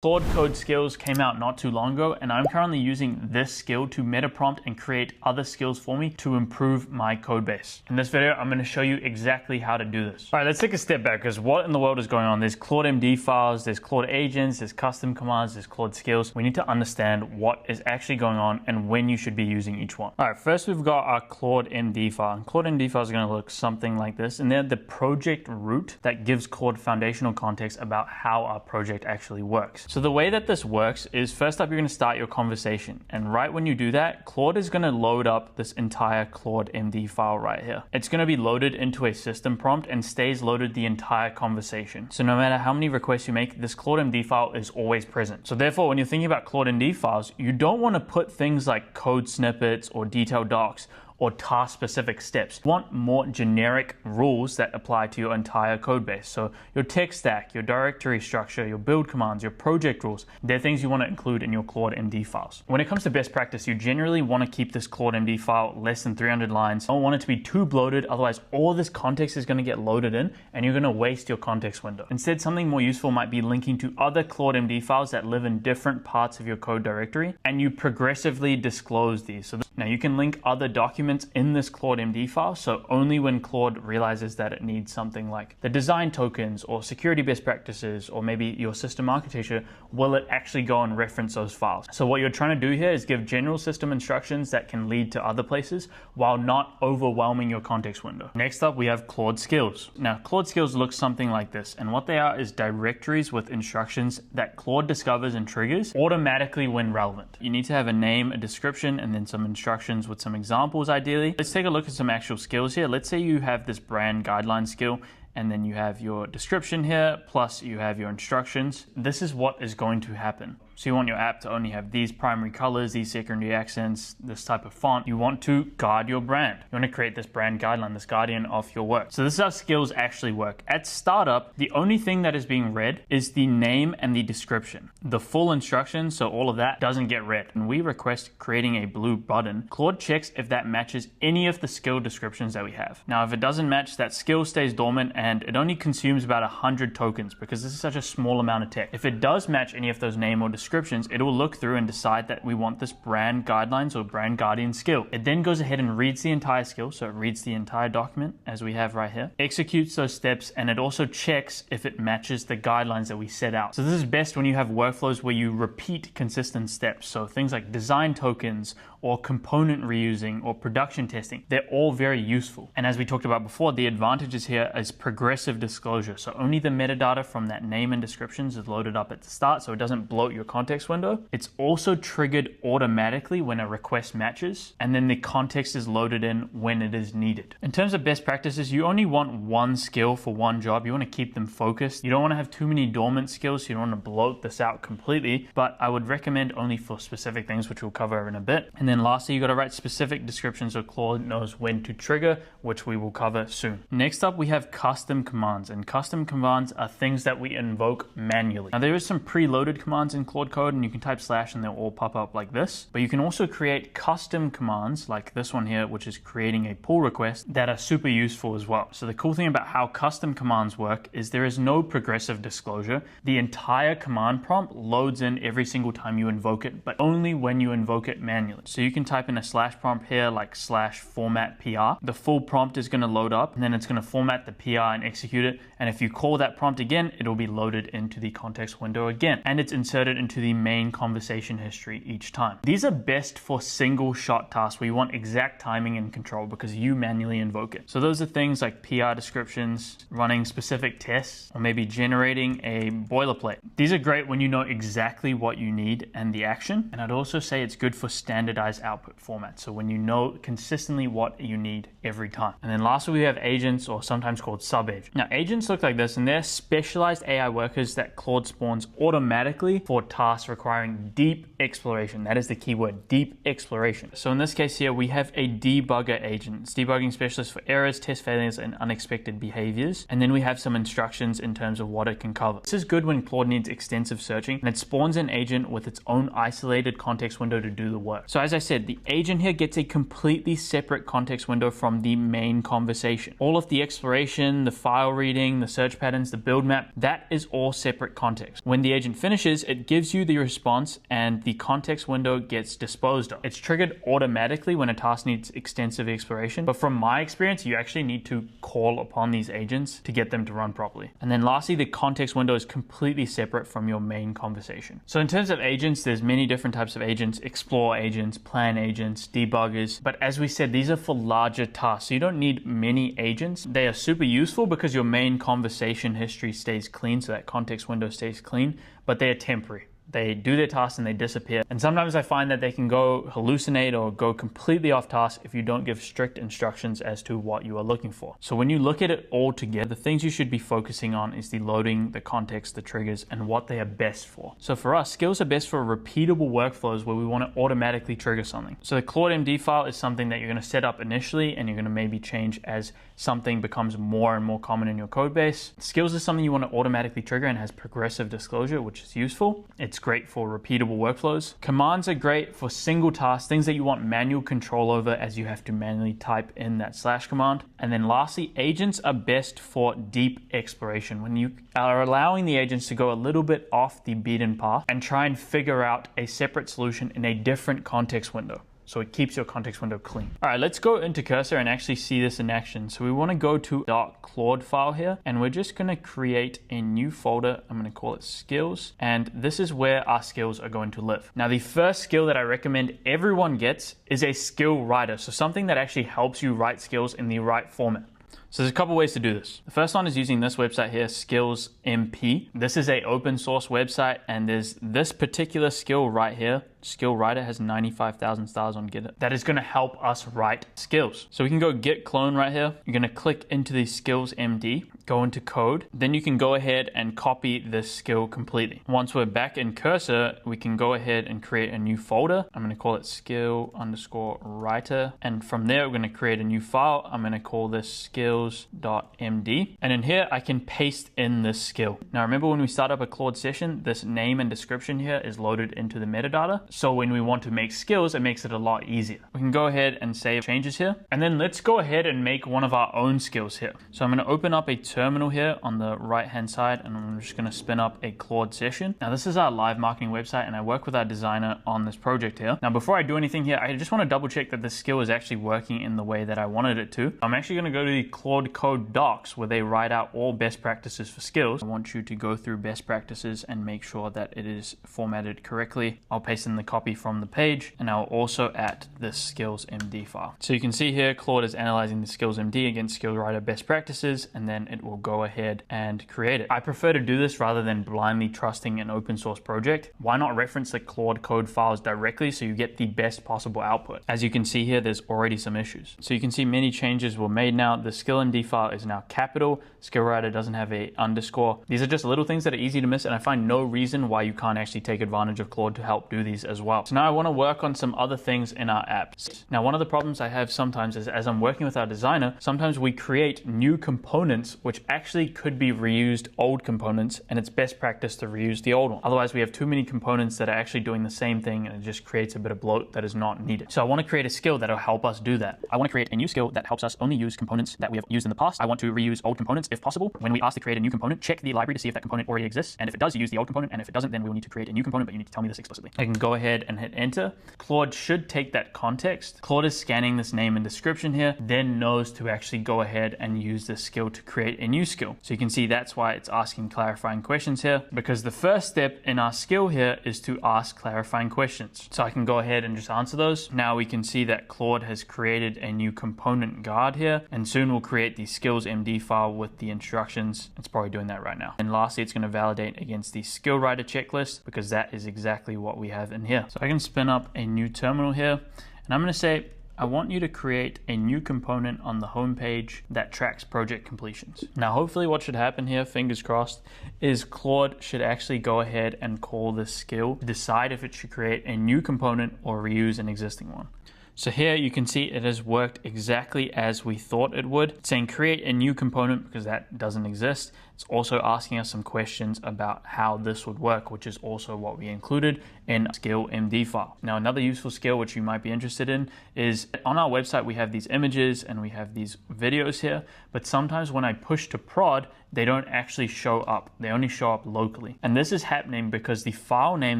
Claude Skills came out not too long ago, and I'm currently using this skill to meta prompt and create other skills for me to improve my code base. In this video, I'm going to show you exactly how to do this. All right, let's take a step back, because what in the world is going on? There's Claude.md files, there's Claude agents, there's custom commands, there's Claude Skills. We need to understand what is actually going on and when you should be using each one. All right, first we've got our Claude.md file. And Claude.md file is going to look something like this, and they're the project root that gives Claude foundational context about how our project actually works. So the way that this works is, first up, you're going to start your conversation. And right when you do that, Claude is going to load up this entire Claude.md file right here. It's going to be loaded into a system prompt and stays loaded the entire conversation. So no matter how many requests you make, this Claude.md file is always present. So therefore, when you're thinking about Claude.md files, you don't want to put things like code snippets or detailed docs or task-specific steps. You want more generic rules that apply to your entire code base. So your tech stack, your directory structure, your build commands, your project rules, they're things you want to include in your Claude.md files. When it comes to best practice, you generally want to keep this Claude.md file less than 300 lines. You don't want it to be too bloated, otherwise all this context is going to get loaded in and you're going to waste your context window. Instead, something more useful might be linking to other Claude.md files that live in different parts of your code directory, and you progressively disclose these. So now you can link other documents in this Claude.md file, so only when Claude realizes that it needs something like the design tokens or security best practices or maybe your system architecture, will it actually go and reference those files. So what you're trying to do here is give general system instructions that can lead to other places while not overwhelming your context window. Next up, we have Claude Skills. Now, Claude Skills looks something like this, and what they are is directories with instructions that Claude discovers and triggers automatically when relevant. You need to have a name, a description, and then some instructions with some examples ideally. Let's take a look at some actual skills here. Let's say you have this brand guideline skill, and then you have your description here, plus you have your instructions. This is what is going to happen. So you want your app to only have these primary colors, these secondary accents, this type of font. You want to guide your brand. You want to create this brand guideline, this guardian of your work. So this is how skills actually work. At startup, the only thing that is being read is the name and the description. The full instructions, so all of that, doesn't get read. When we request creating a blue button, Claude checks if that matches any of the skill descriptions that we have. Now, if it doesn't match, that skill stays dormant and it only consumes about 100 tokens because this is such a small amount of text. If it does match any of those name or descriptions, it will look through and decide that we want this brand guidelines or brand guardian skill. It then goes ahead and reads the entire skill, so it reads the entire document as we have right here, executes those steps, and it also checks if it matches the guidelines that we set out. So this is best when you have workflows where you repeat consistent steps. So things like design tokens or component reusing or production testing, they're all very useful. And as we talked about before, the advantages here is progressive disclosure. So only the metadata from that name and descriptions is loaded up at the start, so it doesn't bloat your context window. It's also triggered automatically when a request matches, and then the context is loaded in when it is needed. In terms of best practices, you only want one skill for one job. You want to keep them focused. You don't want to have too many dormant skills, so you don't want to bloat this out completely, but I would recommend only for specific things, which we'll cover in a bit. And then lastly, you got to write specific descriptions so Claude knows when to trigger, which we will cover soon. Next up, we have custom commands, and custom commands are things that we invoke manually. Now, there is some preloaded commands in Claude Code, and you can type / and they'll all pop up like this, but you can also create custom commands like this one here, which is creating a pull request, that are super useful as well. So the cool thing about how custom commands work is there is no progressive disclosure. The entire command prompt loads in every single time you invoke it, but only when you invoke it manually. So you can type in a / prompt here like /format PR. The full prompt is going to load up, and then it's going to format the PR and execute it. And if you call that prompt again, it will be loaded into the context window again, and it's inserted into the main conversation history each time. These are best for single shot tasks where you want exact timing and control because you manually invoke it. So those are things like PR descriptions, running specific tests, or maybe generating a boilerplate. These are great when you know exactly what you need and the action. And I'd also say it's good for standardized output formats. So when you know consistently what you need every time. And then lastly, we have agents, or sometimes called sub-agents. Now, agents look like this, and they're specialized AI workers that Claude spawns automatically for tasks requiring deep exploration. That is the key word, deep exploration. So in this case here, we have a debugger agent. It's debugging specialist for errors, test failures, and unexpected behaviors. And then we have some instructions in terms of what it can cover. This is good when Claude needs extensive searching, and it spawns an agent with its own isolated context window to do the work. So as I said, the agent here gets a completely separate context window from the main conversation. All of the exploration, the file reading, the search patterns, the build map, that is all separate context. When the agent finishes, it gives you the response and the context window gets disposed of. It's triggered automatically when a task needs extensive exploration, but from my experience, you actually need to call upon these agents to get them to run properly. And then lastly, the context window is completely separate from your main conversation. So in terms of agents, there's many different types of agents: explore agents, plan agents, debuggers. But as we said, these are for larger tasks. So you don't need many agents. They are super useful because your main conversation history stays clean, so that context window stays clean, but they are temporary. They do their tasks and they disappear. And sometimes I find that they can go hallucinate or go completely off task if you don't give strict instructions as to what you are looking for. So when you look at it all together, the things you should be focusing on is the loading, the context, the triggers, and what they are best for. So for us, skills are best for repeatable workflows where we want to automatically trigger something. So the Claude.md file is something that you're going to set up initially and you're going to maybe change as something becomes more and more common in your code base. Skills is something you want to automatically trigger and has progressive disclosure, which is useful. It's great for repeatable workflows. Commands are great for single tasks, things that you want manual control over as you have to manually type in that / command. And then lastly, agents are best for deep exploration, when you are allowing the agents to go a little bit off the beaten path and try and figure out a separate solution in a different context window. So it keeps your context window clean. All right, let's go into Cursor and actually see this in action. So we want to go to .claude file here, and we're just going to create a new folder. I'm going to call it skills, and this is where our skills are going to live. Now, the first skill that I recommend everyone gets is a skill writer. So something that actually helps you write skills in the right format. So there's a couple ways to do this. The first one is using this website here, Skills.md. This is an open source website, and there's this particular skill right here. Skill writer has 95,000 stars on GitHub. That is going to help us write skills. So we can go git clone right here. You're going to click into the Skills.md, go into code. Then you can go ahead and copy this skill completely. Once we're back in Cursor, we can go ahead and create a new folder. I'm going to call it skill_writer. And from there, we're going to create a new file. I'm going to call this skills.md. And in here, I can paste in this skill. Now, remember when we start up a Claude session, this name and description here is loaded into the metadata. So when we want to make skills, it makes it a lot easier. We can go ahead and save changes here. And then let's go ahead and make one of our own skills here. So I'm going to open up a terminal here on the right-hand side, and I'm just going to spin up a Claude session. Now this is our live marketing website, and I work with our designer on this project here. Now before I do anything here, I just want to double check that the skill is actually working in the way that I wanted it to. I'm actually going to go to the Claude Code docs where they write out all best practices for skills. I want you to go through best practices and make sure that it is formatted correctly. I'll paste in the copy from the page, and I'll also add this skills.md file. So you can see here, Claude is analyzing the skills.md against skill writer best practices, and then it will go ahead and create it. I prefer to do this rather than blindly trusting an open source project. Why not reference the Claude code files directly so you get the best possible output? As you can see here, there's already some issues. So you can see many changes were made now. The skill.md file is now capital. Skill writer doesn't have a underscore. These are just little things that are easy to miss, and I find no reason why you can't actually take advantage of Claude to help do these as well. So now I want to work on some other things in our apps. Now, one of the problems I have sometimes is as I'm working with our designer, sometimes we create new components which actually could be reused old components, and it's best practice to reuse the old one. Otherwise, we have too many components that are actually doing the same thing, and it just creates a bit of bloat that is not needed. So I want to create a skill that'll help us do that. I want to create a new skill that helps us only use components that we have used in the past. I want to reuse old components if possible. When we ask to create a new component, check the library to see if that component already exists, and if it does, use the old component, and if it doesn't, then we will need to create a new component, but you need to tell me this explicitly. I can go ahead and hit enter. Claude should take that context. Claude is scanning this name and description here, then knows to actually go ahead and use this skill to create a new skill. So you can see that's why it's asking clarifying questions here, because the first step in our skill here is to ask clarifying questions. So I can go ahead and just answer those. Now we can see that Claude has created a new component guard here, and soon we'll create the skills.md file with the instructions. It's probably doing that right now. And lastly, it's going to validate against the skill writer checklist, because that is exactly what we have in here. So I can spin up a new terminal here, and I'm going to say, I want you to create a new component on the home page that tracks project completions. Now, hopefully what should happen here, fingers crossed, is Claude should actually go ahead and call this skill, decide if it should create a new component or reuse an existing one. So here you can see it has worked exactly as we thought it would. It's saying create a new component because that doesn't exist. It's also asking us some questions about how this would work, which is also what we included in Skill.md file. Now, another useful skill which you might be interested in is on our website, we have these images and we have these videos here, but sometimes when I push to prod, they don't actually show up. They only show up locally. And this is happening because the file name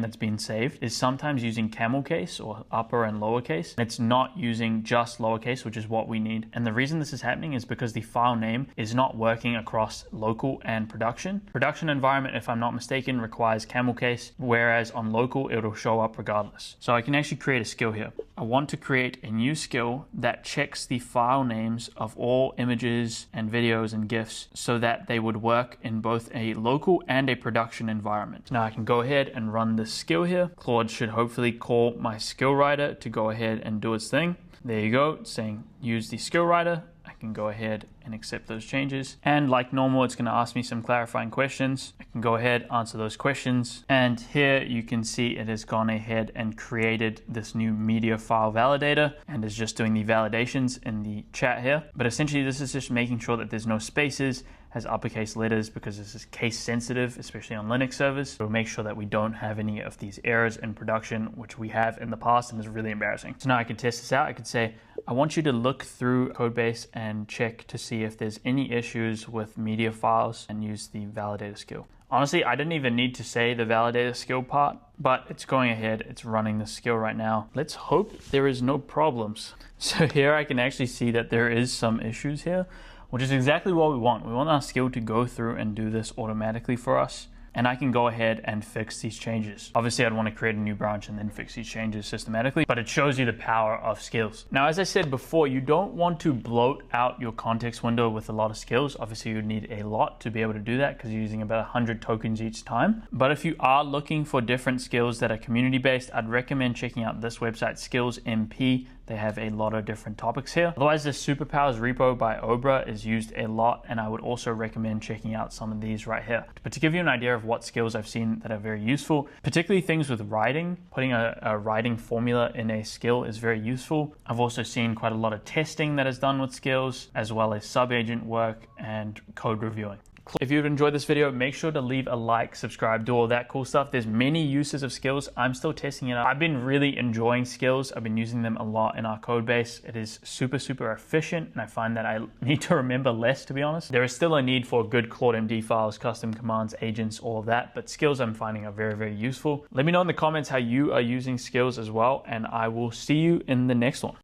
that's been saved is sometimes using camel case or upper and lowercase. And it's not using just lowercase, which is what we need. And the reason this is happening is because the file name is not working across local and production. Production environment, if I'm not mistaken, requires camel case, whereas on local, it'll show up regardless. So I can actually create a skill here. I want to create a new skill that checks the file names of all images and videos and GIFs so that they would work in both a local and a production environment. Now I can go ahead and run this skill here. Claude should hopefully call my skill writer to go ahead and do its thing. There you go, it's saying use the skill writer. I can go ahead and accept those changes. And like normal, it's going to ask me some clarifying questions. I can go ahead, answer those questions. And here you can see it has gone ahead and created this new media file validator and is just doing the validations in the chat here. But essentially, this is just making sure that there's no spaces, has uppercase letters because this is case sensitive, especially on Linux servers. So we'll make sure that we don't have any of these errors in production, which we have in the past and is really embarrassing. So now I can test this out. I could say, I want you to look through codebase and check to see if there's any issues with media files and use the validator skill. Honestly, I didn't even need to say the validator skill part, but it's going ahead, it's running the skill right now. Let's hope there is no problems. So here I can actually see that there is some issues here, which is exactly what we want. We want our skill to go through and do this automatically for us. And I can go ahead and fix these changes. Obviously, I'd want to create a new branch and then fix these changes systematically, but it shows you the power of skills. Now, as I said before, you don't want to bloat out your context window with a lot of skills. Obviously, you need a lot to be able to do that because you're using about 100 tokens each time. But if you are looking for different skills that are community-based, I'd recommend checking out this website, Skills.md. They have a lot of different topics here. Otherwise, the Superpowers repo by Obra is used a lot, and I would also recommend checking out some of these right here. But to give you an idea of what skills I've seen that are very useful, particularly things with writing, putting a writing formula in a skill is very useful. I've also seen quite a lot of testing that is done with skills, as well as sub-agent work and code reviewing. If you've enjoyed this video, make sure to leave a like, subscribe, do all that cool stuff. There's many uses of skills. I'm still testing it out. I've been really enjoying skills. I've been using them a lot in our code base. It is super, super efficient, and I find that I need to remember less, to be honest. There is still a need for good Claude.md files, custom commands, agents, all of that, but skills I'm finding are very, very useful. Let me know in the comments how you are using skills as well, and I will see you in the next one.